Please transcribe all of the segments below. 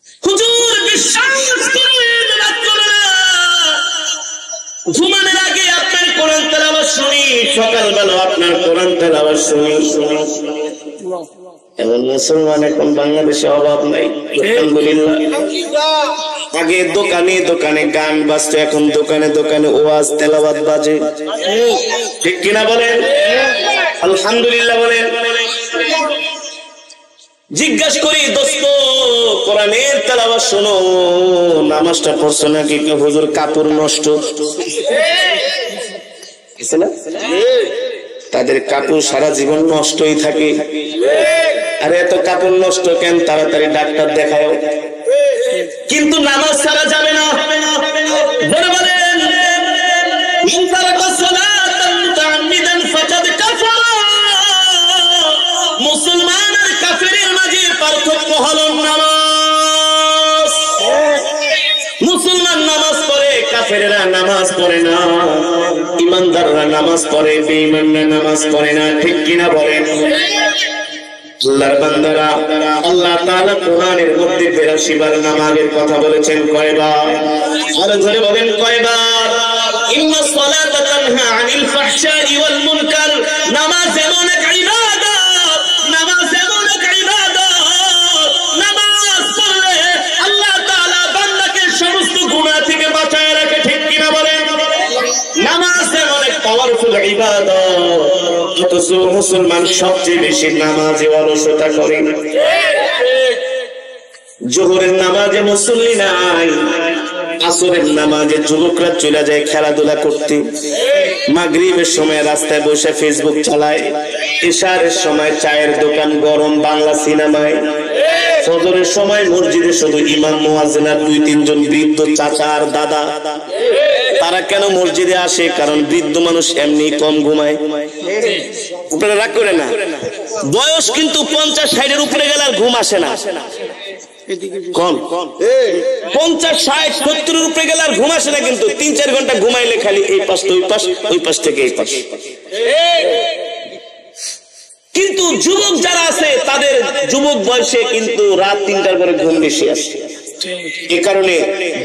হুজুর বিশ্বাস করেন ঘুমানোর আগে আপনার কোরআন তেলাওয়াত শুনি, সকালবেলা আপনার কোরআন তেলাওয়াত শুনি। এমন মুসলমান এখন বাংলাদেশে অভাব নাই, আলহামদুলিল্লাহ। আগে দোকানে দোকানে গান বাজতো, এখন দোকানে দোকানে ওয়াজ তেলাওয়াত বাজে, ঠিক কিনা বলেন? আলহামদুলিল্লাহ বলেন। জিজ্ঞাসা করি দোস্ত, কোরআনের তেলাওয়াত শোনো, নামাজটা পড়ছো নাকি? হুজুর কাপড় নষ্ট। তাদের কাপড় সারা জীবন নষ্টই থাকে। আরে এত কাপড় নষ্ট কেন? তাড়াতাড়ি ডাক্তার দেখায়। কিন্তু নামাজ ছাড়া যাবে না। মুসলমান আর কাফেরের মাঝে পার্থক্য হলো নামাজ। মুসলমান নামাজ পড়ে, কাফেরেরা নামাজ পড়ে না। ইমানদাররা নামাজ পড়ে, বেঈমানরা নামাজ পড়ে না, ঠিক কিনা বলেন? আল্লাহর বান্দারা, আল্লাহ তাআলা কোরআনের মধ্যে 82 বার নামাজের কথা বলেছেন। কয়বার? আরো জোরে বলেন কয়বার? ইন্নাস সালাতা তানহা আনিল ফাহশাই ওয়াল মুনকার। নামাজ এমন এক ইবাদত, নামাজ এমন এক ইবাদত, নামাজ পড়লে আল্লাহ তাআলা বান্দাকে সমস্ত গুনাহ থেকে বাঁচায় রাখে, ঠিক কিনা বলেন? নামাজ এমন এক পাওয়ারফুল ইবাদত, অথচ মুসলমান সবচেয়ে বেশি নামাজে অলসতা করে। জোহরের নামাজে মুসল্লি নাই, আসরের নামাজে যুবকরা চলে যায় খেলাধুলা করতে, মাগরিবের সময় রাস্তায় বসে ফেসবুক চালায়, ইশারের সময় চায়ের দোকান, গরম বাংলা সিনেমায়, ফজরের সময় মসজিদে শুধু ইমাম, মুয়াজ্জিন আর 2-3 জন বৃদ্ধ চাচা আর দাদা। তারা কেন মসজিদে আসে? কারণ বৃদ্ধ মানুষ এমনি কম ঘুমায়। আপনারা রাগ করে না, বয়স কিন্তু 50-60 উপরে গেলে আর ঘুম আসে না, কম 50-60-70 উপরে গেলে আর ঘুম আসে না। কিন্তু 3-4 ঘন্টা ঘুমাইলে খালি এই পাশ তো ওই পাশ, ওই পাশ থেকে এই পাশ। কিন্তু যুবক যারা আছে তাদের যুবক বয়সে কিন্তু রাত 3টার পরে ঘুম বেশি আসে। এ কারণে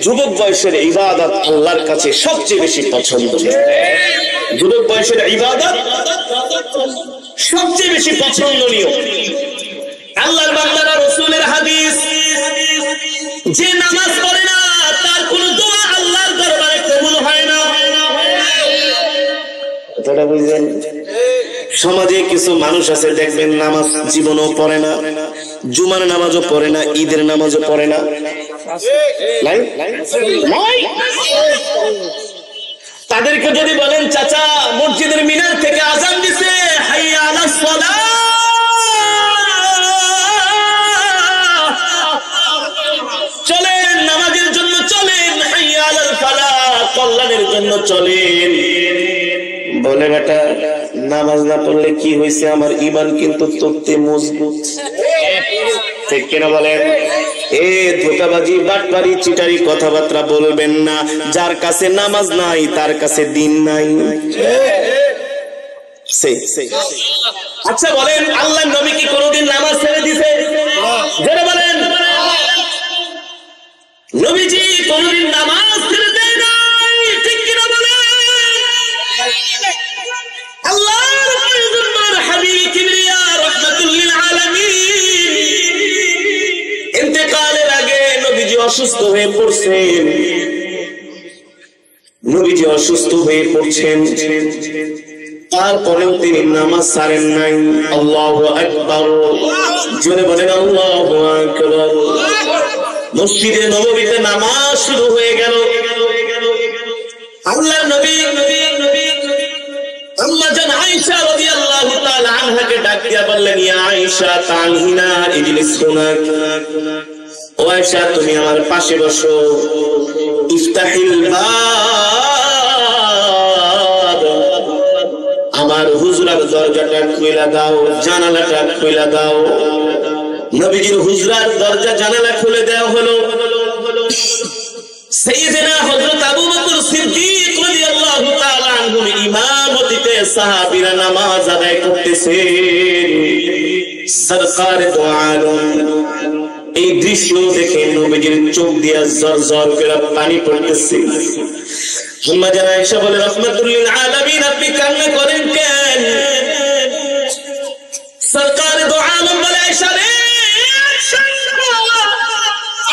যুবক বয়সের ইবাদত আল্লাহর কাছে সবচেয়ে বেশি পছন্দ। যুবক বয়সের ইবাদত সবচেয়ে বেশি পছন্দনীয়। আল্লাহর বান্দারা, রাসূলের হাদিস, যে নামাজ পড়ে না তার কোন দোয়া আল্লাহর দরবারে কবুল হয় না। এটা বুঝলেন? সমাজে কিছু মানুষ আছে দেখবেন নামাজ জীবনও পড়ে না, জুমার নামাজও পড়ে না, ঈদের নামাজও পড়ে না। তাদেরকে যদি বলেন চাচা মসজিদের মিনার থেকে আযান দিছে, হাইয়া আলাস সালাহ, চলেন নামাজের জন্য চলেন, হাইয়া আলাল ফালাহ, কল্যাণের জন্য চলেন, বলে বেটা নামাজ না পড়লে কি হয়েছে? আমার ঈমান কিন্তু তত্ত্বে মজবুত, ঠিক কিনা বলেন? এ ধোঁকাবাজি, বাটপারি, চিটারি কথাবার্তা বলবেন না। যার কাছে নামাজ নাই তার কাছে দিন নাই। আচ্ছা বলেন, আল্লাহর নবী কি কোনদিন নামাজ ছেড়ে দিয়েছে? যারা বলেন নবীজি কোনদিন নামাজ ছেড়ে দেয় নাই, ঠিক কিনা বলেন? আল্লাহর পয়গম্বর হাবিব কিবরিয়া রাহমাতুল লিল আলামিন ইন্তেকালের আগে নবীজি অসুস্থ হয়ে পড়ছেন। নবীজি অসুস্থ হয়ে পড়ছেন, তারপরেও তিনি নামাজ ছাড়েন নাই। আল্লাহু আকবার, জোরে বলেন আল্লাহু আকবার। মসজিদে নববীতে নামাজ শুরু হয়ে গেল। আল্লাহর নবী আম্মা জান আয়েশা রাদিয়াল্লাহু তাআলা আনহাকে ডাক দিয়া বললেন, ইয়া আয়েশা তানহিনা ইজলিস হুনাক। ও আয়েশা, তুমি আমার পাশে বসো। ইফতাহিল বাব, আমার হুজরার দরজাটা খুলে দাও, জানালাটা খুলে দাও। নবীজির হুজরার দরজা জানালা খুলে দেওয়া হলো। সাইয়েদনা হযরত আবু বকর সিদ্দিক রাদিয়াল্লাহু তাআলা আনহুর ইমামতিতে সাহাবীরা নামাজ আদায় করতেছেন। সরকার দো আলম এই দৃশ্য দেখে নবীজির চোখ দিয়ে ঝরঝর করে পানি পড়তেছে। আম্মা জান আয়েশা বলে রাহমাতুল লিল আলামিন আপনি কান্না করেন কেন? সরকার দো আলম বলে আয়েশা রে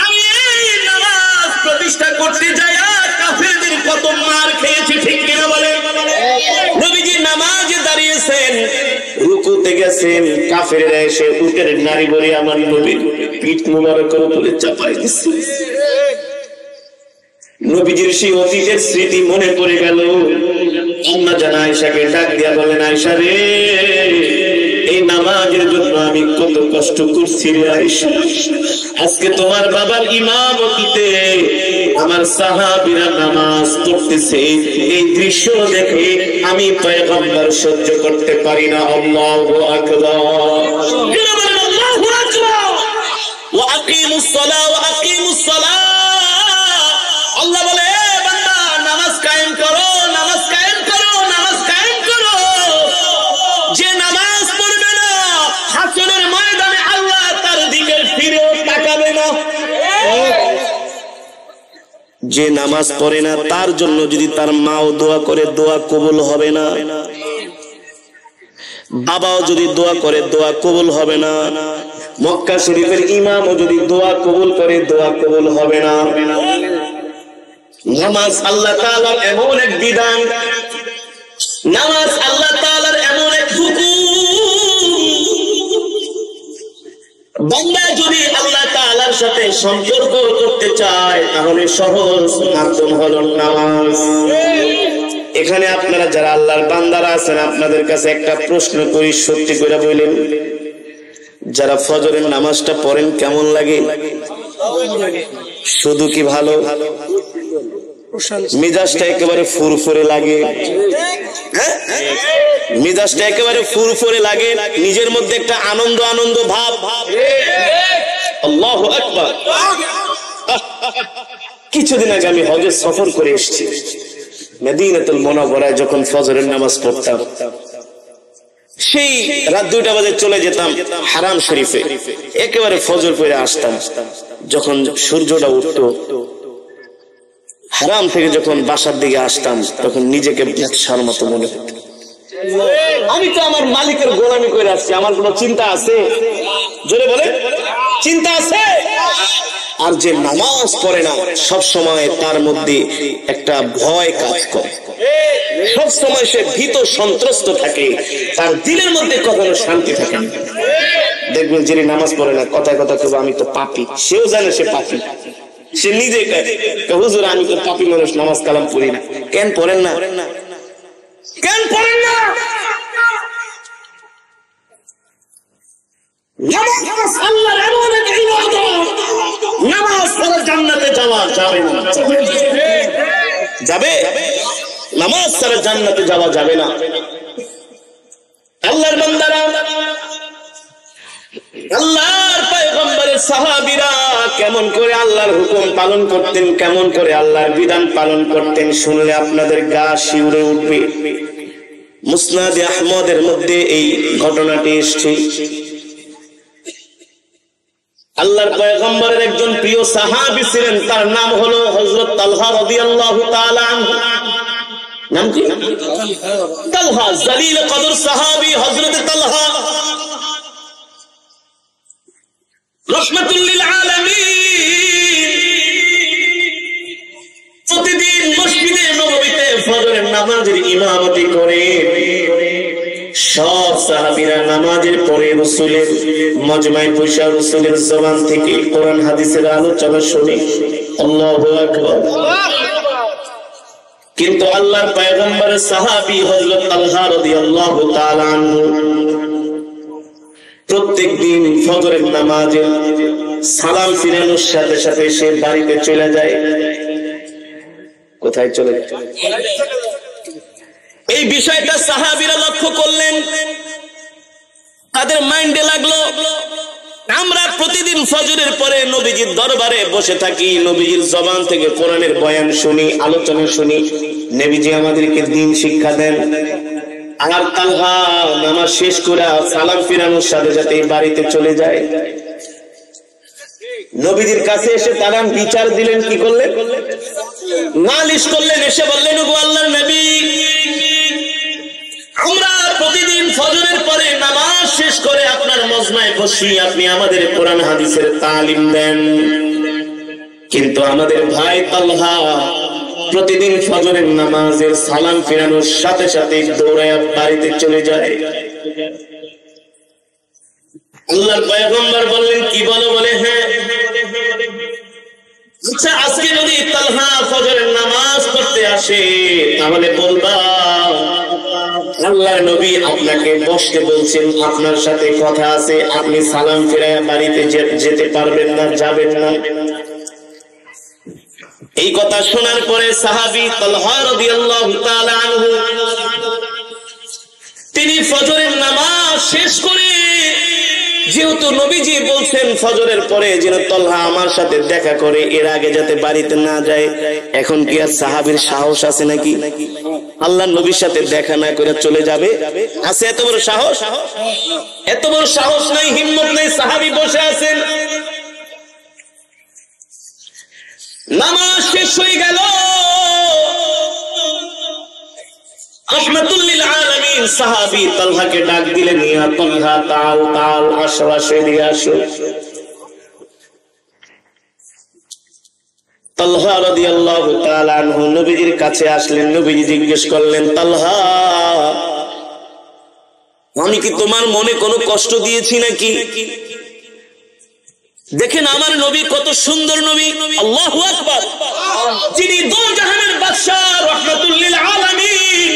আমি এই নামাজ প্রতিষ্ঠা করতে যাই কাফেরদের কত মার খেয়েছি, ঠিক কিনা বলে? নবীজি নামাজে দাঁড়িয়েছেন, রুকুতে গেছেন, কাফেররা এসে উটের নারী বলে আমার নবীর পিঠ মুবারকের উপরে চাপাই দিচ্ছে। নবীজির সেই অতীতের স্মৃতি মনে পড়ে গেল। আম্মা জান আয়েশাকে ডাক দিয়া বলেন আয়েশা রে এই নামাজের জন্য আমি কত কষ্ট করছি রে আয়েশা, আজকে তোমার বাবার ইমামতিতে আমার সাহাবীরা নামাজ পড়তেছে, এই দৃশ্য দেখে আমি পয়গম্বর সহ্য করতে পারি না। আল্লাহু আকবার, আল্লাহু আকবার। ওয়া আকিমুস সালাহ ওয়া আকিমুস সালাহ। আল্লাহ বলে বান্দা নামাজ কায়েম করো, নামাজ কায়েম করো, নামাজ কায়েম করো। যে নামাজ পড়বে না হাসরের ময়দানে আল্লাহ তার দিকে ফিরেও তাকাবে না। যে নামাজ পড়ে না তার জন্য যদি তার মাও দোয়া করে দোয়া কবুল হবে না, বাবাও যদি দোয়া করে দোয়া কবুল হবে না, মক্কা শরীফের ইমামও যদি দোয়া কবুল করে দোয়া কবুল হবে না। নামাজ আল্লাহ তাআলার এমন এক বিধান, নামাজ আল্লাহ তাআলার এমন এক হুকুম, বান্দা যদি আল্লাহ তাআলার সাথে সম্পর্ক করতে চায় তাহলে সহজ মাধ্যম হলো নামাজ। এখানে আপনারা যারা আল্লাহর বান্দারা আছেন আপনাদের কাছে একটা প্রশ্ন করি, সত্যি করে বলেন, যারা ফজরের নামাজটা পড়েন কেমন লাগে? শুধু কি ভালো? মিজাজটা একেবারে ফুরফুরে লাগে, মিজাজটা একেবারে ফুরফুরে লাগে, নিজের মধ্যে একটা আনন্দ আনন্দ ভাব। আল্লাহু আকবার। কিছুদিন আগে আমি হজে সফর করে এসেছি, মদিনাতুল মুনাওয়ারায় যখন ফজরের নামাজ পড়তাম সেই রাত 2টা বাজে চলে যেতাম হারাম শরীফে, একেবারে ফজর পড়ে আসতাম। যখন সূর্যটা উঠতো হারাম থেকে যখন বাসার দিকে আসতাম তখন নিজেকে ব্যবসার মতো মনে হতো। আমি তো আমার মালিকের গোলামি করে আসছি, আমার কোনো চিন্তা আছে? জোরে বলে, চিন্তা আছে? আর যে নামাজ পড়ে না সব সময় তার মধ্যে একটা ভয় কাজ করে, সব সময় সে ভীত সন্ত্রস্ত থাকে, তার দিলের মধ্যে কখনো শান্তি থাকে না। দেখবেন যিনি নামাজ পড়ে না কথায় কথা কেউ আমি তো পাপী, সেও জানে সে পাপী, সে নিজে হুজুর আমি তো পাপী মানুষ, নামাজ কালাম পড়ি না। কেন পড়েন না? কেন পড়েন না? নামাজ আল্লাহর এমন এক ইবাদত, নামাজ ছাড়া জান্নাতে যাওয়া যাবে না। যাবে? নামাজ ছাড়া জান্নাতে যাওয়া যাবে না। আল্লাহর বান্দারা, আল্লাহর পয়গম্বরের সাহাবীরা কেমন করে আল্লাহর হুকুম পালন করতেন, কেমন করে আল্লাহর বিধান পালন করতেন শুনলে আপনাদের গা শিউরে উঠবে। মুসনাদে আহমদের মধ্যে এই ঘটনাটি এসেছে। আল্লাহর পয়গম্বরের একজন প্রিয় সাহাবী ছিলেন, তার নাম হলো হযরত তালহা রাদিয়াল্লাহু তাআলা আনহু। নাম কি? তালহা, জলিল কদর সাহাবী হযরত তালহা রাহমাতুল লিল আলামিন। প্রতিদিন মসজিদে নববীতে ফজরের নামাজের ইমামতি করে সব সাহাবীরা নামাজের পরে রাসূলের মজমায় বসে রাসূলের জবান থেকে কোরআন হাদিসের আলোচনা শুনে। আল্লাহু আকবার। কিন্তু আল্লাহর পয়গম্বরের সাহাবী হযরত তালহা রাদিয়াল্লাহু তাআলা আনহু প্রত্যেক দিন ফজরের নামাজে সালাম ফিরানোর সাথে সাথে সে বাড়িতে চলে যায়। কোথায় চলে যায়? এই বিষয়টা সাহাবীরা লক্ষ্য করলেন, তাদের মাইন্ডে লাগলো আমরা প্রতিদিন ফজরের পরে নবীজির দরবারে বসে থাকি, নবীজির জবান থেকে কোরআনের বয়ান শুনি, আলোচনা শুনি, নবীজি আমাদেরকে দ্বীন শিক্ষা দেন। আর তালহা নামাজ শেষ করে সালাম ফিরানোর সাথে সাথে বাড়িতে চলে যায়। নবীজির কাছে এসে তারা বিচার দিলেন, কি করলেন? নালিশ করলেন, এসে বললেন, ওগো আল্লাহর নবী, আমরা প্রতিদিন ফজরের পরে নামাজ শেষ করে আপনার মজমায় বসি, আপনি আমাদের কোরআন হাদিসের তালিম দেন, কিন্তু আমাদের ভাই তালহা প্রতিদিন ফজরের নামাজের সালাম ফিরানোর সাথে সাথে দৌড়ায় বাড়িতে চলে যায়। আল্লাহর পয়গম্বর বললেন, কি বলো? বলে, হ্যাঁ। আচ্ছা, আজকে যদি তালহা ফজরের নামাজ পড়তে আসে তাহলে বলবা আল্লাহর নবী আপনাকে বসতে বলছেন, আপনার সাথে কথা আছে, আপনি সালাম ফিরায় বাড়িতে যেতে পারবেন না, যাবেন না। এই কথা শোনার পরে সাহাবী তালহা রাদিয়াল্লাহু তাআলা আনহু তিনি ফজরের নামাজ শেষ করে, যেহেতু নবীজি বলছেন ফজরের পরে যেন তালহা আমার সাথে দেখা করে, এর আগে যাতে বাড়িতে না যায়, এখন কি আর সাহাবীর সাহস আছে নাকি? আল্লাহর নবীর সাথে দেখা না করে চলে যাবে? আছে এত বড় সাহস? এত বড় সাহস নাই, হিম্মত নাই। সাহাবী বসে আছেন, নামাজ শেষ হয়ে গেল। রাহমাতুল লিল আলামিন সাহাবী তালহাকে ডাক দিলেন, ইয়া তালহা তাআল তাআল, আসো আসো, এদিকে আসো। তালহা রাদিয়াল্লাহু তাআলা আনহু নবীজির কাছে আসলেন। নবীজি জিজ্ঞেস করলেন, তালহা, আমি কি তোমার মনে কোনো কষ্ট দিয়েছি নাকি? দেখেন আমার নবী কত সুন্দর নবী, আল্লাহু আকবার, যিনি দো জাহানের বাদশা রাহমাতুল লিল আলামিন,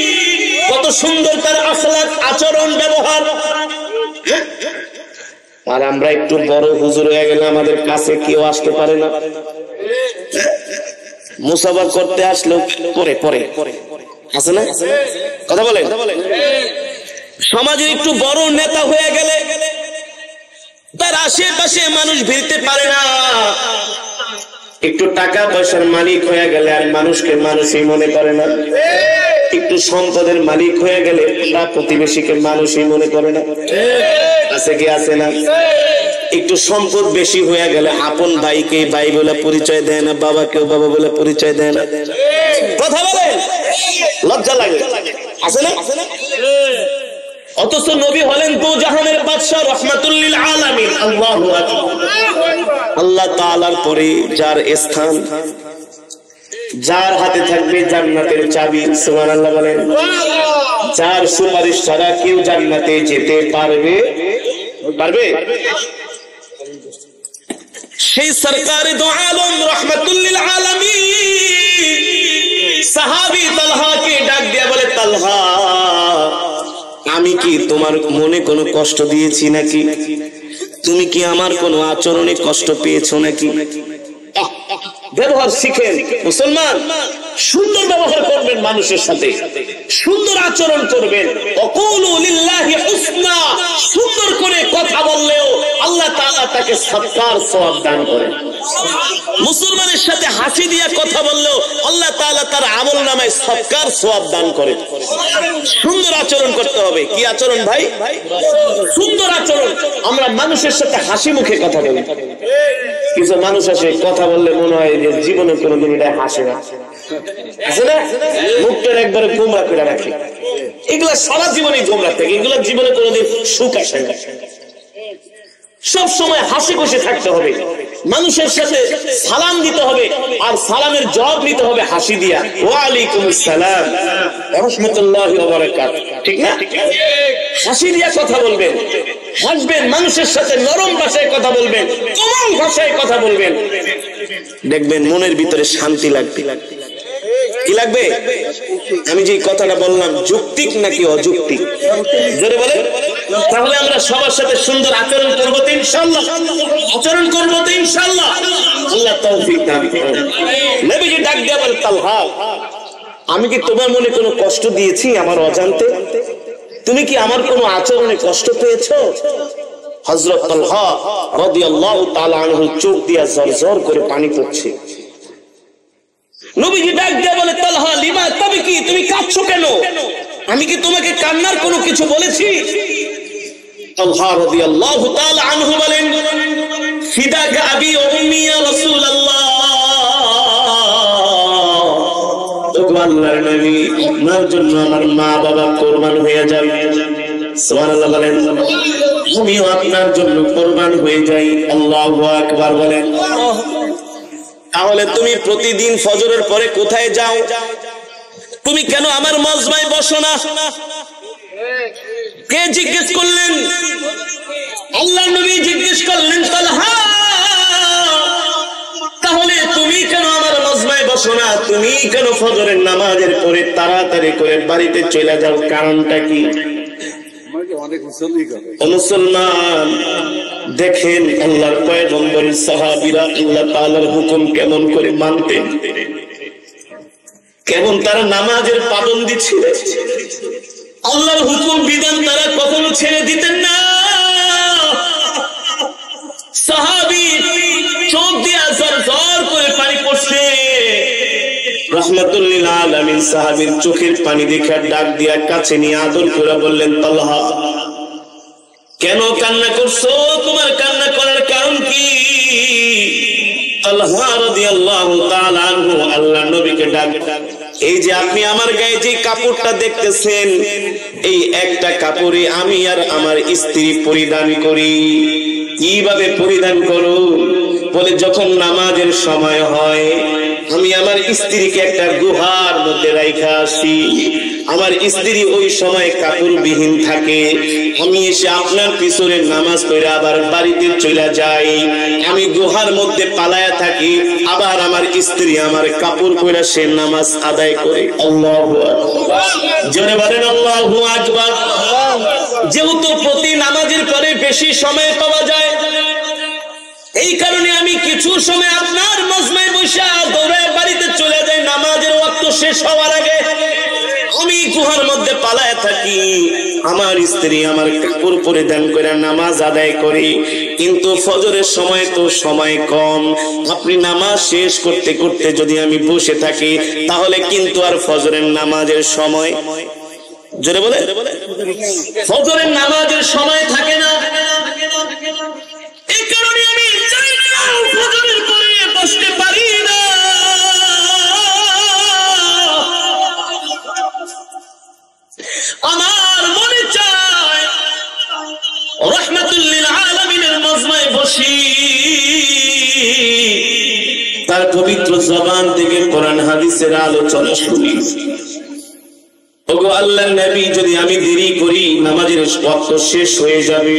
কত সুন্দর তার আখলাক, আচরণ, ব্যবহার। আর আমরা একটু বড় হুজুর হয়ে গেলে আমাদের কাছে কেউ আসতে পারে না, মুসাফা করতে আসলো পরে পরে আছে না, কথা বলেন। সমাজের একটু বড় নেতা হয়ে গেলে তার আশেপাশে মানুষ ভিড়তে পারে না, একটু টাকা পয়সার মালিক হয়ে গেলে আর মানুষকে মানুষই মনে করে না, একটু সম্পদের মালিক হয়ে গেলে প্রতিবেশীকে মানুষই মনে করে না, আছে কি আছে না? একটু সম্পদ বেশি হয়ে গেলে আপন ভাইকে ভাই বলে পরিচয় দেয় না, বাবাকেও বাবা বলে পরিচয় দেয় না, কথা বলে, লজ্জা লাগে, আছে না? অথচ নবী হলেন দো জাহানের বাদশা রাহমাতুল লিল আলামিন, আল্লাহু আকবার। আল্লাহ তাআলার পরে যার স্থান, যার হাতে থাকবে জান্নাতের চাবি, সুবহানাল্লাহ বলেন, যার সুপারিশ ছাড়া কেউ জান্নাতে যেতে পারবে? সেই সরকারে দো আলম রাহমাতুল লিল আলামিন সাহাবী তালহাকে ডাক দিয়ে বলে, তালহা, আমি কি তোমার মনে কোনো কষ্ট দিয়েছি নাকি? তুমি কি আমার কোনো আচরণে কষ্ট পেয়েছো নাকি? ব্যবহার শিখেন মুসলমান, সুন্দর ব্যবহার করবেন, মানুষের সাথে সুন্দর আচরণ করবেন। ওয়াকুলু লিল্লাহি হুসনা, সুন্দর করে কথা বললেও আল্লাহ তাআলা তাকে সৎকার সওয়াব দান করেন। মুসলমানের সাথে হাসি দিয়ে কথা বললেও আল্লাহ তাআলা তার আমলনামায় সৎকার সওয়াব দান করেন। সুন্দর আচরণ করতে হবে। কি আচরণ ভাই? সুন্দর আচরণ। আমরা মানুষের সাথে হাসি মুখে কথা বলি। কিছু মানুষ আছে কথা বললে মনে হয় যে জীবনে কোনোদিন এটা হাসে না, আছে না? মুখটা একবারে গোমরা করে রাখে, এগুলা সারা জীবনে গোমরা থাকে, এগুলা জীবনে কোনোদিন সুখ আসে না। সব সময় হাসি খুশি থাকতে হবে, মানুষের সাথে সালাম দিতে হবে, আর সালামের জবাব নিতে হবে হাসি দিয়া, ওয়া আলাইকুমুস সালাম ওয়া রাহমাতুল্লাহি ওয়া বারাকাতুহু, ঠিক না? হাসি দিয়া কথা বলবেন, হাসবেন, মানুষের সাথে নরম ভাষায় কথা বলবেন, কোমল ভাষায় কথা বলবেন, দেখবেন মনের ভিতরে শান্তি লাগবে। কি লাগবে? আমি যে কথাটা বললাম যৌক্তিক নাকি অযৌক্তিক? জোরে বলেন। তাহলে আমরা সবার সাথে সুন্দর আচরণ করবো তো ইনশাআল্লাহ, আচরণ করবো তো ইনশাআল্লাহ। আল্লাহ তৌফিক দান করুন। নবীজি ডাক দিয়ে বলেন, তালহা, আমি কি তোমার মনে কোনো কষ্ট দিয়েছি আমার অজান্তে? তুমি কি আমার কোনো আচরণে কষ্ট পেয়েছো? হযরত তালহা রাদিয়াল্লাহু তাআলা আনহু চোখ দিয়ে ঝরঝর করে পানি পড়ছে। নবীজি ডাক দিয়ে বলে, তালহা, লিমা তাবকি, তুমি কাঁদছো কেন? আমি কি তোমাকে কান্নার কোনো কিছু বলেছি? তালহা রাদিয়াল্লাহু তাআলা আনহু বলেন, ফিদাকা আবি ওয়া উম্মি ইয়া রাসূলুল্লাহ, ওগো আল্লাহর নবী, আপনার জন্য আমার মা বাবা কুরবান হয়ে যাবে। সুবহানাল্লাহ বলেন। আমিও আপনার জন্য কুরবান হয়ে যাই। আল্লাহু আকবার বলেন। তাহলে তুমি প্রতিদিন ফজরের পরে কোথায় যাও? তুমি কেন আমার মজমায় বসো না? কে জিজ্ঞেস করলেন? আল্লাহর নবী জিজ্ঞেস করলেন তালহা, তাহলে তুমি কেন আমার মজমায় বসো না? তুমি কেন ফজরের নামাজের পরে তাড়াতাড়ি করে বাড়িতে চলে যাও? কারণটা কি? মুসলমান দেখেন আল্লাহর পয়গম্বরের সাহাবীরা আল্লাহ তাআলার হুকুম কেমন করে মানতেন, কেমন তারা নামাজের পাবন্দী ছিলেন। আল্লাহর হুকুম বিধান তারা কখনো ছেড়ে দিতেন না। সাহাবী চোখ দিয়ে ঝরঝর করে পানি পড়ছে। রাহমাতুল লিল আলামিন সাহাবীর চোখের পানি দেখে ডাক দিয়া কাছে নিয়ে আদর করে বললেন, তালহা কেন কান্না করছো? তোমার কান্না করার কারণ কি? তালহা রাদিয়াল্লাহু তাআলা আনহু আল্লাহর নবীকে ডাক, এই যে আপনি আমার গায়ে যে কাপড়টা দেখতেছেন, এই একটা কাপড়ে আমি আর আমার স্ত্রী পরিধান করি। কিভাবে পরিধান করো? বলে যখন নামাজের সময় হয় আমি আমার স্ত্রীকে একটা গুহার মধ্যে রাইখা আসি। আমার স্ত্রী ওই সময় কাপড়বিহীন থাকে। আমি এসে আপনার পিছনে নামাজ পড়ে আবার বাড়িতে চলে যাই। আমি গুহার মধ্যে পালায়া থাকি, আবার আমার স্ত্রী আমার কাপড় পরে সে নামাজ আদায় করে। আল্লাহু আকবার, জোরে বলেন আল্লাহু আকবার। যেহেতু প্রতি নামাজের পরে বেশি সময় পাওয়া যায়, এই কারণে আমি কিছু সময় আপনার মজমায় বসে দৌড়ে বাড়িতে চলে যাই। নামাজের ওয়াক্ত শেষ হওয়ার আগে আমি গুহার মধ্যে পালায় থাকি, আমার স্ত্রী আমার কাপড় পরিধান করে নামাজ আদায় করে। কিন্তু ফজরের সময় তো সময় কম, আপনি নামাজ শেষ করতে করতে যদি আমি বসে থাকি তাহলে কিন্তু আর ফজরের নামাজের সময়, জোরে বলে, ফজরের নামাজের সময় থাকে না। এই কারণে আমি চাই না ফজরের পরে বসতে পারি না। আমার মনে চায় রাহমাতুল লিল আলামিনের মজমায় বসি, তার পবিত্র জবান থেকে কোরআন হাদিসের আলোচনা শুনি। ওগো আল্লাহর নবী, যদি আমি দেরি করি নামাজের ওয়াক্ত শেষ হয়ে যাবে।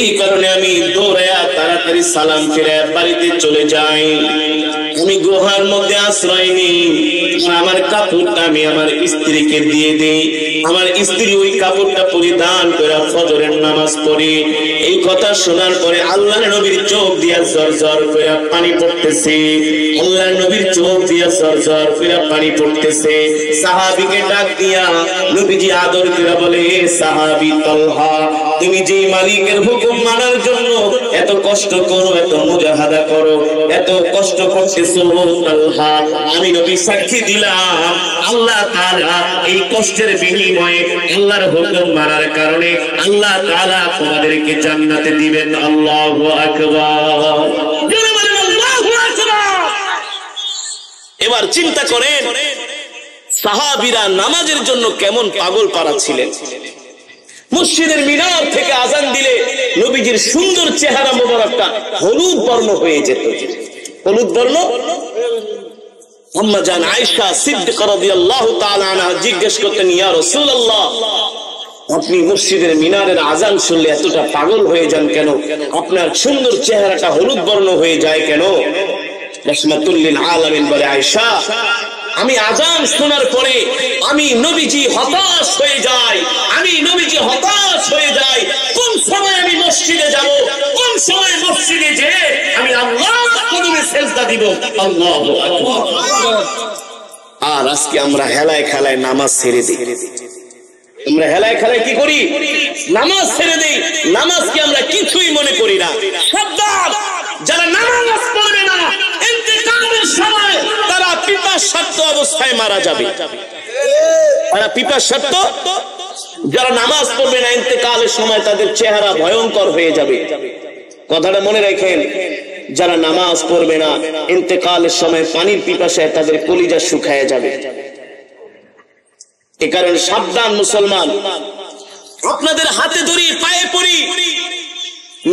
এই কারণে আমি দৌড়ায়া তাড়াতাড়ি সালাম ফিরে বাড়িতে চলে যাই। আমি গুহার মধ্যে আশ্রয় নিই, আমার কাপড়টা আমি আমার স্ত্রীকে দিয়ে দিই। আমার স্ত্রী ওই কাপড়টা পরিধান করে ফজরের নামাজ পড়ে। এই কথা শোনার পরে আল্লাহর নবীর চোখ দিয়া ঝরঝর করে পানি পড়তেছে। আল্লাহর নবীর চোখ দিয়া ঝরঝর করে পানি পড়তেছে। সাহাবীকে ডাক দিয়া নবীজি আদর করে বলে, সাহাবী তালহা, তুমি যে মালিকের হুকুম মানার জন্য এত কষ্ট করো, এত মুজাহাদা করো, এত কষ্ট করতেছো তালহা, আমি নবী সাক্ষী দিলাম আল্লাহ তাআলা এই কষ্টের বিনিময়ে আল্লাহর হুকুম মানার কারণে আল্লাহ তাআলা তোমাদেরকে জান্নাতে দিবেন। আল্লাহু আকবার। এবার চিন্তা করেন সাহাবীরা নামাজের জন্য কেমন পাগল পারা ছিলেন। মসজিদের মিনার থেকে আজান দিলে নবীজির সুন্দর চেহারা মোবারকটা হলুদ বর্ণ হয়ে যেত। হলুদ বর্ণ। আম্মা জান আয়েশা সিদ্দিকা রাদিয়াল্লাহু তাআলা আনহা জিজ্ঞেস করতেন, ইয়া রাসূলুল্লাহ, আপনি মসজিদের মিনারের আজান শুনলে এতটা পাগল হয়ে যান কেন? আপনার সুন্দর চেহারাটা হলুদ বর্ণ হয়ে যায় কেন? রাহমাতুল লিল আলামিন বলে, আয়েশা, আমি আজান শোনার পরে আমি নবীজি হতাশ হয়ে যাই। আমি নবীজি হতাশ হয়ে যাই। কোন সময় আমি মসজিদে যাব, কোন সময় মসজিদে যে আমি আল্লাহর কদমে সিজদা দিব। আল্লাহু আকবার। আর আজকে আমরা হেলায় খেলায় নামাজ ছেড়ে দিই। আমরা হেলায় খেলায় কি করি? নামাজ ছেড়ে দিই। নামাজকে আমরা কিছুই মনে করি না। সাবধান, যারা নামাজ পড়বে না ইন্তেকালের সময় তারা পিপাসার্ত অবস্থায় মারা যাবে। তারা পিপাসার্ত, যারা নামাজ পড়বে না ইন্তেকালের সময় তাদের চেহারা ভয়ঙ্কর হয়ে যাবে। কথাটা মনে রাখেন, যারা নামাজ পড়বে না ইন্তেকালের সময় পানির পিপাসায় তাদের কলিজা শুকায় যাবে। এ কারণে সাবধান মুসলমান, আপনাদের হাতে ধরি পায়ে পড়ি,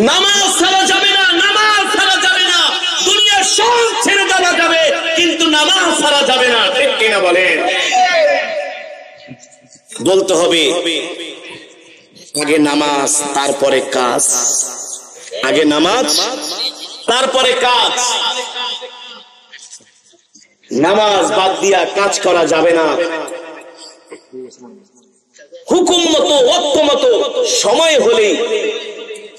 নামাজ ছাড়া যাবে না, নামাজ ছাড়া যাবে না। দুনিয়ার সব ছেড়ে দেওয়া যাবে কিন্তু নামাজ ছাড়া যাবে না, ঠিক কিনা বলেন? বলতে হবে আগে নামাজ তারপরে কাজ, আগে নামাজ তারপরে কাজ। নামাজ বাদ দিয়া কাজ করা যাবে না। হুকুম মতো ওয়াক্ত মতো সময় হলে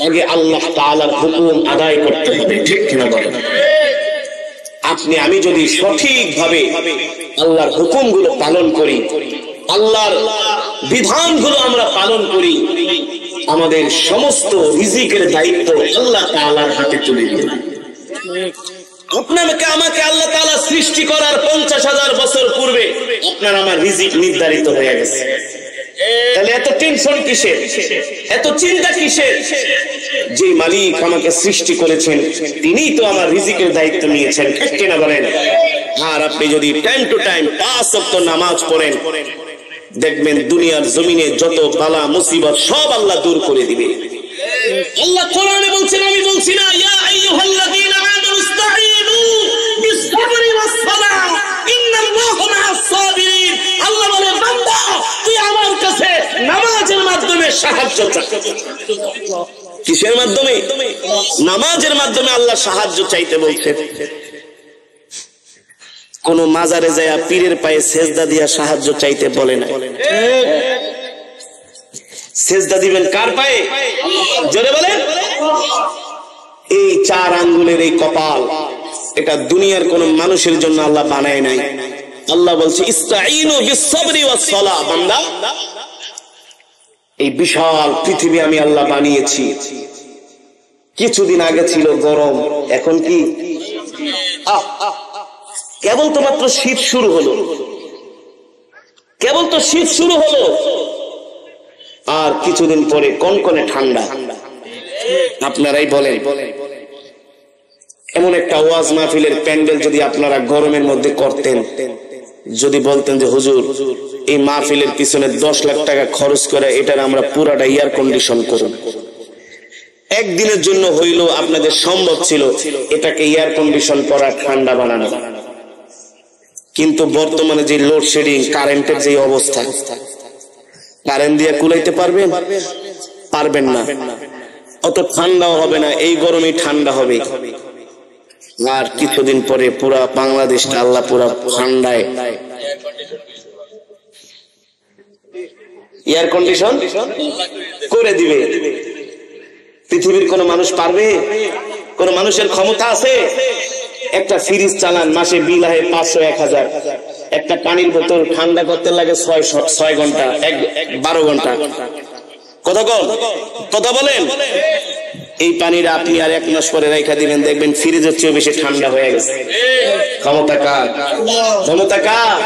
আগে আল্লাহ তাআলার হুকুম আদায় করতে হবে, ঠিক কিনা বলেন? আপনি আমি যদি সঠিকভাবে আল্লাহর হুকুমগুলো পালন করি, আল্লাহর বিধানগুলো আমরা পালন করি, আমাদের সমস্ত রিজিকের দায়িত্ব আল্লাহ তাআলার হাতে তুলে দিই। আপনাকে আমাকে আল্লাহ তাআলা সৃষ্টি করার 50,000 বছর পূর্বে আপনার আমার রিজিক নির্ধারিত হয়ে গেছে। তাহলে এত টেনশন কিসের, এত চিন্তা কিসের? যে মালিক আমাকে সৃষ্টি করেছেন তিনিই তো আমার রিজিকের দায়িত্ব নিয়েছেন, ঠিক কিনা বলেন? আর আপনি যদি টাইম টু টাইম 5 ওয়াক্ত নামাজ পড়েন, দেখবেন দুনিয়ার জমিনে যত বালা মুসিবত সব আল্লাহ দূর করে দিবে। আল্লাহ কোরআনে বলছেন, আমি বলছি না, ইয়া আইয়ুহাল্লাযীনা আমানু ইসতাঈনু বিস-সাবরি ওয়াস-সালাহ ইন্নাল্লাহা মা'আস সাবিরিন। আল্লাহ বলে, বান্দা তুই আমার কাছে নামাজের মাধ্যমে সাহায্য চা। কিসের মাধ্যমে? নামাজের মাধ্যমে আল্লাহ সাহায্য চাইতে বলছেন। কোন মাজারে যায় পীরের পায়ে সেজদা দিয়া সাহায্য চাইতে বলে না। সেজদা দিবেন কার পায়ে? জোরে বলেন। এই 4 আঙ্গুলের এই কপাল, এটা দুনিয়ার কোন মানুষের জন্য আল্লাহ বানায় নাই। আল্লাহ বলছে ইসতাঈনু বিস-সাবরি ওয়াস-সালাহ। বান্দা, এই বিশাল পৃথিবী আমি আল্লাহ বানিয়েছি। কিছুদিন আগে ছিল গরম, এখন কি কেবল তো মাত্র শীত শুরু হলো, কেবল তো শীত শুরু হলো, আর কিছুদিন পরে কনকনে ঠান্ডা। আপনারাই বলেন, এমন একটা ওয়াজ মাহফিলের প্যান্ডেল যদি আপনারা গরমের মধ্যে করতেন, যদি বলতেন যে হুজুর এই মাহফিলের পিছনে 10 লাখ টাকা খরচ করে এটার আমরা পুরাটা এয়ার কন্ডিশন করুন, একদিনের জন্য হইলো আপনাদের সম্ভব ছিল এটাকে এয়ার কন্ডিশন করা, ঠান্ডা বানানো। কিন্তু বর্তমানে যে লোডশেডিং, কারেন্টের যে অবস্থা, কারেন্ট দিয়ে কুলাইতে পারবেন? পারবেন না। অত ঠান্ডাও হবে না, এই গরমে ঠান্ডা হবে। আর কিছুদিন পরে পুরা বাংলাদেশটা আল্লাহ পুরা ঠান্ডায় এয়ার কন্ডিশন করে দিবে। পৃথিবীর কোন মানুষ পারবে? কোন মানুষের ক্ষমতা আছে? একটা ফ্রিজ চালান, মাসে বিল হয় 500-1000। একটা পানির বোতল ঠান্ডা করতে লাগে 6 ঘন্টা, 12 ঘন্টা। কথা বলেন। এই পানিটা আপনি আর 1 মাস পরে রাখা দিবেন, দেখবেন ফ্রিজের চেয়ে বেশি ঠান্ডা হয়ে গেছে। ক্ষমতা কার? ক্ষমতা কার?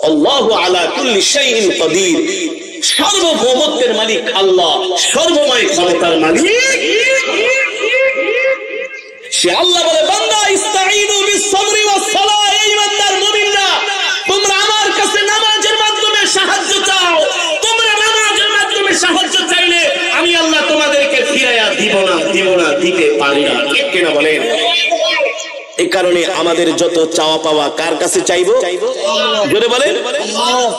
আল্লাহু আলা কুল্লি শাইইন কাদির। সার্বভৌমত্বের মালিক আল্লাহ, সর্বময় ক্ষমতার মালিক সে আল্লাহ। বলে, বান্দা ইসতাঈনু বিস-সাবরি ওয়াস-সালাহ। এই ইমানদার মুমিনরা, তোমরা আমার কাছে নামাজের মাধ্যমে সাহায্য চাও। তোমরা নামাজের মাধ্যমে সাহায্য চাইলে আমি আল্লাহ তোমাদেরকে ফিরাইয়া দিব না, দিতে পারি না, ঠিক কিনা বলেন? এই কারণে আমাদের যত চাওয়া পাওয়া কার কাছে চাইবো? জোরে বলেন।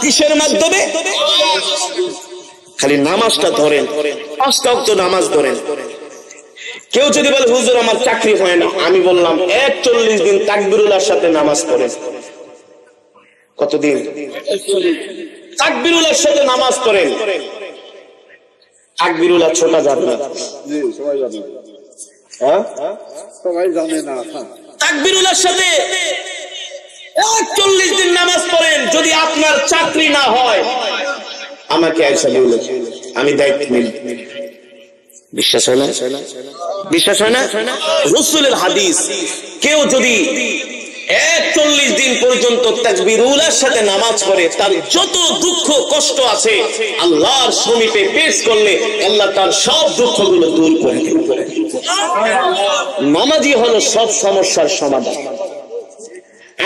কিসের মাধ্যমে? খালি নামাজটা ধরেন, 5 ওয়াক্ত নামাজ ধরেন। কেউ যদি বলে হুজুর আমার চাকরি হয় না, আমি বললাম 41 দিন তাকবীরুল্লাহর সাথে নামাজ পড়েন। কতদিন? তাকবীরুল্লাহর সাথে নামাজ পড়েন। তাকবীরুল্লাহ ছোটা যাবে না, সবাই জানে। হ্যাঁ, সবাই জানে না। তাকবীরুল্লাহর সাথে 41 দিন নামাজ পড়েন। যদি আপনার চাকরি না হয়, আমাকে আয়েশা বলল, আমি দায়িত্ব নিই। বিশ্বাস হয় না? বিশ্বাস হয় না? রাসূলের হাদিস। কেউ যদি 41 দিন পর্যন্ত তাকবীরুলের সাথে নামাজ পড়ে, তার যত দুঃখ কষ্ট আছে আল্লাহর সমীপে পেশ করলে আল্লাহ তার সব দুঃখগুলো দূর করে দেবে। নামাজই হলো সব সমস্যার সমাধান।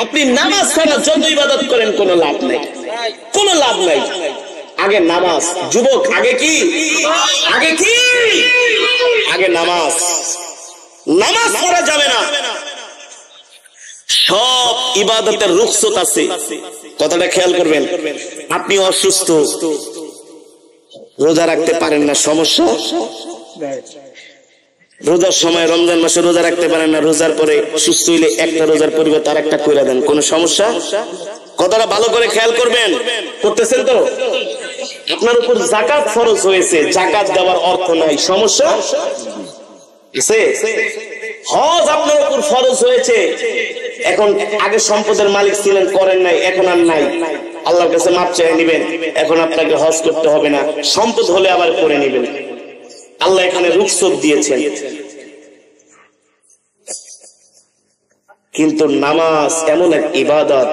আপনি নামাজ ছাড়া যত ইবাদত করেন কোনো লাভ নাই, কোনো লাভ নাই। আগে নামাজ। যুবক, আগে কি? আগে কি? আগে নামাজ। নামাজ পড়া যাবে না। সব ইবাদতের রুখসত আছে, কথাটা খেয়াল করবেন। আপনি অসুস্থ, রোজা রাখতে পারেন না, সমস্যা। রোজার সময় রমজান মাসে রোজা রাখতে পারেন না, রোজার পরে সুস্থ হইলে একটা রোজার পরিবর্তে আর একটা কইরা দেন, কোন সমস্যা? কথাটা ভালো করে খেয়াল করবেন। করতেছেন তো? আপনার উপর যাকাত ফরজ হয়েছে, যাকাত দেওয়ার অর্থ নাই, সমস্যা? হজ আপনার উপর ফরজ হয়েছে, এখন আগে সম্পদের মালিক ছিলেন, করেন নাই, এখন আর নাই, আল্লাহর কাছে মাপ চেয়ে নিবেন, এখন আপনাকে হজ করতে হবে না, সম্পদ হলে আবার করে নিবেন। আল্লাহ এখানে রুখসত দিয়েছেন। কিন্তু নামাজ এমন এক ইবাদত,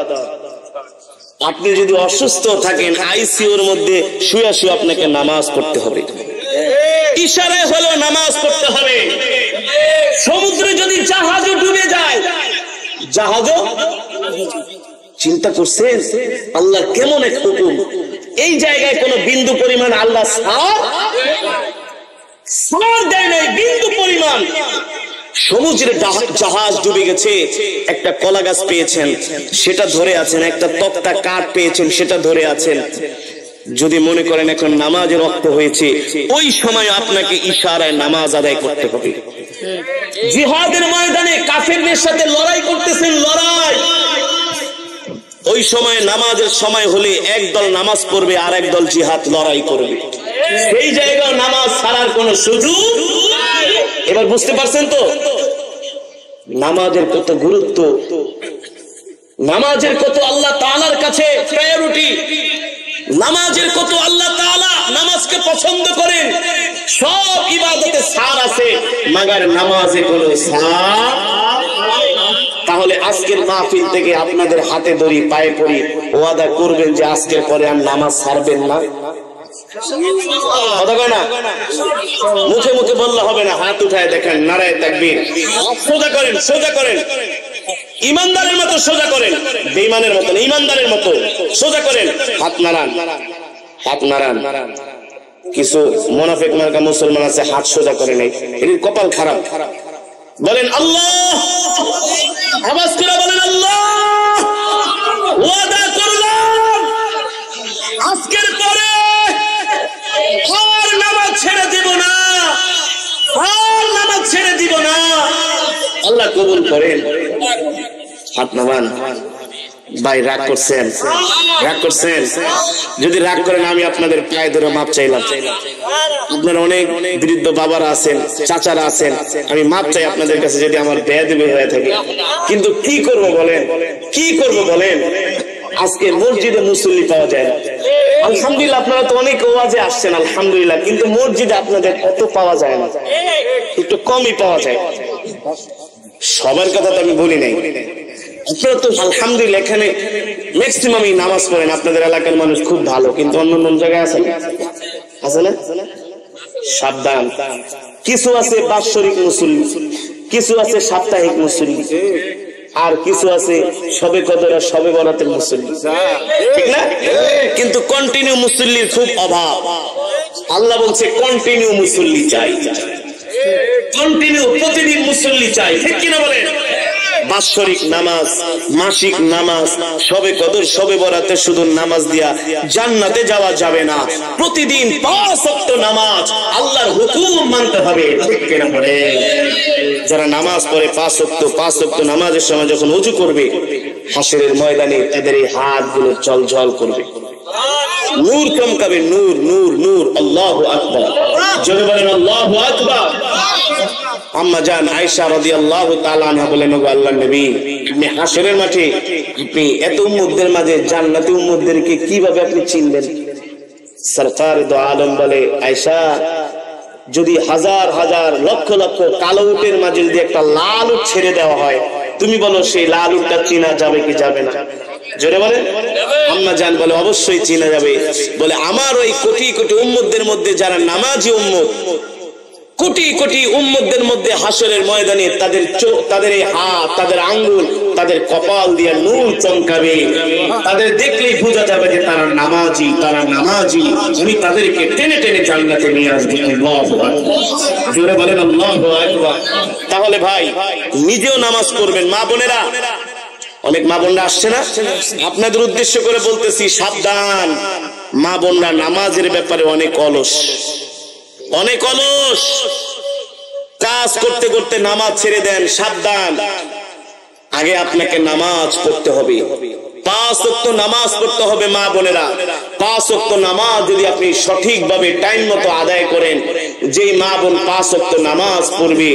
আপনি যদি অসুস্থ থাকেন আইসিইউর মধ্যে শুয়ে শুয়ে আপনাকে নামাজ পড়তে হবে, ইশারায় হলেও নামাজ পড়তে হবে। সমুদ্রে যদি জাহাজও ডুবে যায়, জাহাজও, চিন্তা করছেন আল্লাহ কেমন এক হুকুম। এই জায়গায় কোন বিন্দু পরিমাণ আল্লাহ সার দেয় নাই, বিন্দু পরিমাণ। সমুদ্রে জাহাজ ডুবে গেছে, একটা কলা গাছ পেয়েছেন সেটা ধরে আছেন, একটা তক্তা কাঠ পেয়েছেন সেটা ধরে আছেন। যদি মনে করেন এখন নামাজের রক্ত হয়েছে, ওই সময় আপনাকে ইশারায় নামাজ আদায় করতে হবে। জিহাদের ময়দানে কাফেরদের সাথে লড়াই করতেছেন, লড়াই, ওই সময় নামাজের সময় হলে একদল নামাজ পড়বে আর একদল জিহাদ লড়াই করবে, সেই জায়গায় নামাজ ছাড়ার কোন সুযোগ। এবার বুঝতে পারছেন তো নামাজের কত গুরুত্ব, নামাজের কত আল্লাহ তাআলার কাছে প্রায়োরিটি, নামাজের কত আল্লাহ তাআলা নামাজকে পছন্দ করেন। সব ইবাদতে ছাড় আছে, মাগার নামাজে কোনো ছাড়। তাহলে আজকের মাহফিল থেকে আপনাদের হাতে ধরি, পায়ে পড়ি, ওয়াদা করবেন যে আজকের পরে আর নামাজ ছাড়বেন না। কথা কয় না? মুখে মুখে বললে হবে না, হাত উঠায় দেখেন, নারায়ে তাকবীর, সোজা করেন, সোজা করেন, ইমানদারের মতো সোজা করেন, বেঈমানের মতো, ইমানদারের মতো সোজা করেন, হাত নাড়ান, হাত নাড়ান। কিছু মুনাফিক মার্কা মুসলমান আছে হাত সোজা করে নাই, এর কপাল খারাপ। বলেন আল্লাহ, আওয়াজ করে বলেন আল্লাহ, ওয়াদা করলাম আজকের পরে আর নামাজ ছেড়ে দিব না, আর নামাজ ছেড়ে দিব না। আল্লাহ কবুল করেন। হাত নামান। ভাই রাগ করছেন, রাগ করছেন? যদি রাগ করেন আমি আপনাদের পায়ে ধরে মাপ চাইলাম। আপনারা অনেক বৃদ্ধ বাবারা আছেন, চাচারা আছেন, আমি মাপ চাই আপনাদের কাছে যদি আমার বেয়াদবি হয়ে থাকে। কিন্তু কি করব বলেন, কি করব বলেন? আজকে মসজিদে মুসল্লি পাওয়া যায় না। আলহামদুলিল্লাহ আপনারা তো অনেক ওয়াজে আসছেন, আলহামদুলিল্লাহ, কিন্তু মসজিদে আপনাদের অত পাওয়া যায় না, একটু কমই পাওয়া যায়। সবার কথা তো আমি বলি নাই, আপনারা তো আলহামদুলিল্লাহ এখানে ম্যাক্সিমামই নামাজ পড়েন, আপনাদের এলাকার মানুষ খুব ভালো, কিন্তু অন্য অন্য জায়গায় আছে আছে না? সাবধান, কিছু আছে বাৎসরিক মুসল্লি, কিছু আছে সাপ্তাহিক মুসল্লি, আর কিছু আছে সবে কদর আর সবে বরাতের মুসল্লি, ঠিক না? কিন্তু কন্টিনিউ মুসল্লির খুব অভাব। আল্লাহ বলছে কন্টিনিউ মুসল্লি চাই, কন্টিনিউ প্রতিদিন মুসল্লি চাই, ঠিক কিনা বলেন? বাৎসরিক নামাজ, মাসিক নামাজ, সবে কদর সবে বরাতে শুধু নামাজ দিয়া জান্নাতে যাওয়া যাবে না। প্রতিদিন 5 ওয়াক্ত নামাজ, আল্লাহর হুকুম মানতে হবে, ঠিক কিনা বলেন? যারা নামাজ পড়ে 5 ওয়াক্ত নামাজের সময় যখন ওযু করবে, হাসরের ময়দানে তাদের এই হাতগুলো জ্বলজ্বল করবে, নূর চমকাবে, নূর নূর নূর। আল্লাহু আকবার, জোরে বলেন আল্লাহু আকবার। আম্মা জান আয়েশা রাদিয়াল্লাহু তাআলা আনহা বলেন, ওগো আল্লাহর নবী, আপনি হাসরের মাঠে আপনি এত উম্মতদের মাঝে জান্নাতি উম্মতদেরকে কিভাবে আপনি চিনবেন? সরকার দো আলম বলে, আয়েশা, যদি হাজার হাজার লক্ষ লক্ষ কালো উটের মাঝে যদি একটা লাল উট ছেড়ে দেওয়া হয়, তুমি বলো সেই লাল উটটা চিনা যাবে কি যাবে না? জোরে বলে। আম্মা জান বলে অবশ্যই চিনা যাবে। বলে আমার ওই কোটি কোটি উম্মতদের মধ্যে যারা নামাজি উম্মত, কোটি কোটি উম্মতদের মধ্যে হাসরের ময়দানে তাদের চোখ, তাদের এই হাত, তাদের আঙ্গুল, তাদের কপাল দিয়ে নূর চমকাবে। তাদের দেখলেই বোঝা যাবে যে তারা নামাজি, তারা নামাজি। আমি তাদেরকে টেনে টেনে জান্নাতে নিয়ে আসবো। আল্লাহু আকবার। জোরে বলেন আল্লাহু আকবার। তাহলে ভাই নিজেও নামাজ পড়বেন। মা বোনেরা, অনেক মা বোনরা আসছে না, আপনাদের উদ্দেশ্য করে বলতেছি, সাবধান। মা বোনরা নামাজের ব্যাপারে অনেক অলস, অনেক অলস। কাজ করতে করতে নামাজ ছেড়ে দেন। সাবধান, আগে আপনাকে নামাজ পড়তে হবে। 5 ওয়াক্ত নামাজ পড়তে হবে মা বোনেরা। 5 ওয়াক্ত নামাজ যদি আপনি সঠিকভাবে টাইম মতো আদায় করেন, যে মা বোন 5 ওয়াক্ত নামাজ পড়বে,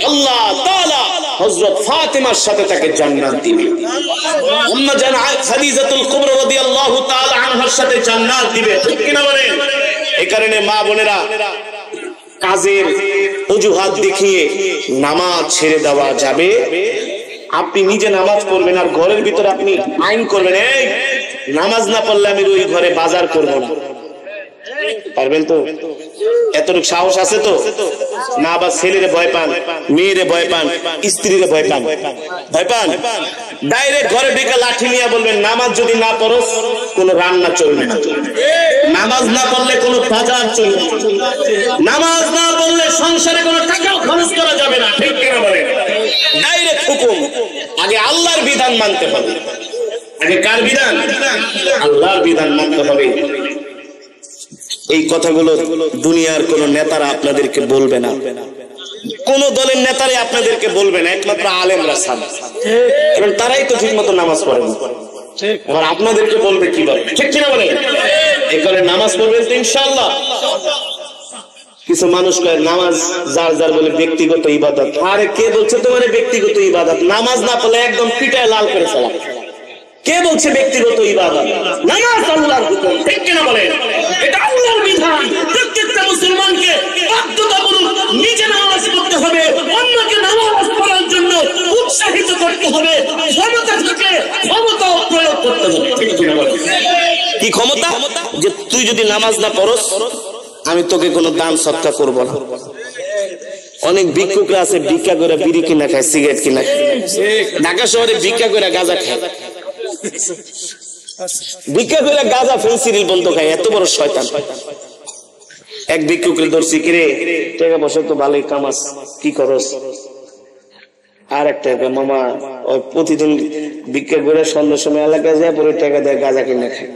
আল্লাহ তাআলা হযরত ফাতিমার সাথে তাকে জান্নাত দিবে। আম্মা জান খাদিজাতুল কুবরা রাদিয়াল্লাহু তাআলা আনহার সাথে জান্নাত দিবে। ঠিক কি না বলেন? এই কারণে মা বোনেরা কাজের অজুহাত দেখিয়ে নামাজ ছেড়ে দেওয়া যাবে। আপনি নিজে নামাজ পড়বেন আর ঘরের ভিতরে আপনি আইন করবেন, এই নামাজ না পড়লে আমি ওই ঘরে বাজার করবো না। পারবেন তো? এতটুকু সাহস আছে তো? না আবার ছেলেরে ভয় পান, মেয়েরে ভয় পান, স্ত্রীরে ভয় পান, ভয় পান? ডাইরেক্ট ঘরে ঢুকে লাঠি নিয়ে বলবেন নামাজ যদি না পড়ো কোনো রান্না চলবে না, নামাজ না পড়লে কোনো বাজার চলবে না, নামাজ না পড়লে সংসারে কোনো টাকাও খরচ করা যাবে না। ঠিক কিনা বলেন? ডাইরেক্ট হুকুম। আগে আল্লাহর বিধান মানতে হবে। আগে কার বিধান? আল্লাহর বিধান মানতে হবে। এই কথাগুলো দুনিয়ার কোন নেতারা আপনাদেরকে বলবে না, কোন দলের নেতারাই আপনাদেরকে বলবে না, একমাত্র আলেমরা ছাড়া। কারণ তারাই তো ঠিক মতো নামাজ পড়ে না। আবার আপনাদেরকে বলবে কিভাবে? ঠিক কিনা বলেন? এই কারণে নামাজ পড়বেন তো ইনশাআল্লাহ। কিছু মানুষ কয় নামাজ যার যার বলে ব্যক্তিগত ইবাদত। আরে কে বলছে তোমার ব্যক্তিগত ইবাদত? নামাজ না পড়লে একদম পিটায় লাল করে ফেলা। কে বলছে ব্যক্তিগত ইবাদত? নামাজ আল্লাহর হুকুম। ঠিক কিনা বলেন? এটা আল্লাহর বিধান। প্রত্যেকটা মুসলমানকে বাধ্যতামূলক নিজে নামাজ পড়তে হবে, অন্যকে নামাজ পড়ার জন্য উৎসাহিত করতে হবে। ক্ষমতা থেকে ক্ষমতা প্রয়োগ করতে হবে। ঠিক কিনা বলেন? কি ক্ষমতা? যে তুই যদি নামাজ না পড়স আমি তোকে কোনো দান সৎকার করবো না। অনেক ভিক্ষুকরা আছে ভিক্ষা করে বিড়ি কিনা খায়, সিগারেট কিনা খায়। ঢাকা শহরে ভিক্ষা করে গাঁজা খায়, ভিক্ষা করে গাঁজা ফেন্সিডিল বন্ধ খায়। এত বড় শয়তান। এক ভিক্ষুকের ধরছি, কিরে টাকা পয়সা তো ভালোই কামাস, কি করস? আর একটা মামা ওই প্রতিদিন ভিক্ষা করে সন্ধ্যার সময় এলাকায় যায়, পরে টাকা দেয় গাঁজা কিনা খায়।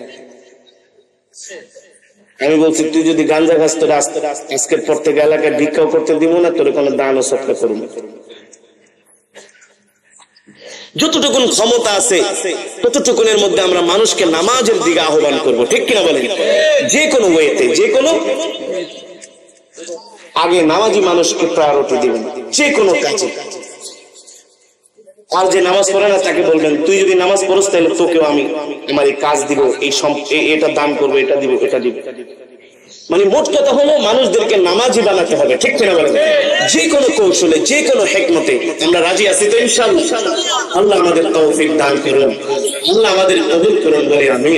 আমি বলছি তুই যদি গাঞ্জা খাস তোর আজকের পর থেকে এলাকায় ভিক্ষাও করতে দিব না, তোর কোনো দান ও সৎকার করব না। যতটুকুন ক্ষমতা আছে ততটুকুনের মধ্যে আমরা মানুষকে নামাজের দিকে আহ্বান করব। ঠিক কিনা বলেন? যে কোনো ওয়েতে, যে কোনো আগে নামাজি মানুষকে প্রায়োরিটি দিবেন যে কোনো কাজে। আর যে নামাজ পড়ে না তাকে বলবেন তুই যদি নামাজ পড়স তাহলে তোকেও আমি আমার এই কাজ দিব, এটা দান করবো, এটা দিব, এটা দিব। মানে মোট কথা হলো মানুষদেরকে নামাজি বানাতে হবে। ঠিক কিনা বলেন? যে কোনো কৌশলে, যে কোনো হিকমতে আমরা রাজি আছি তো ইনশাআল্লাহ। আল্লাহ আমাদের তৌফিক দান করুন, আল্লাহ আমাদের কবুল করুন বলে আমিন।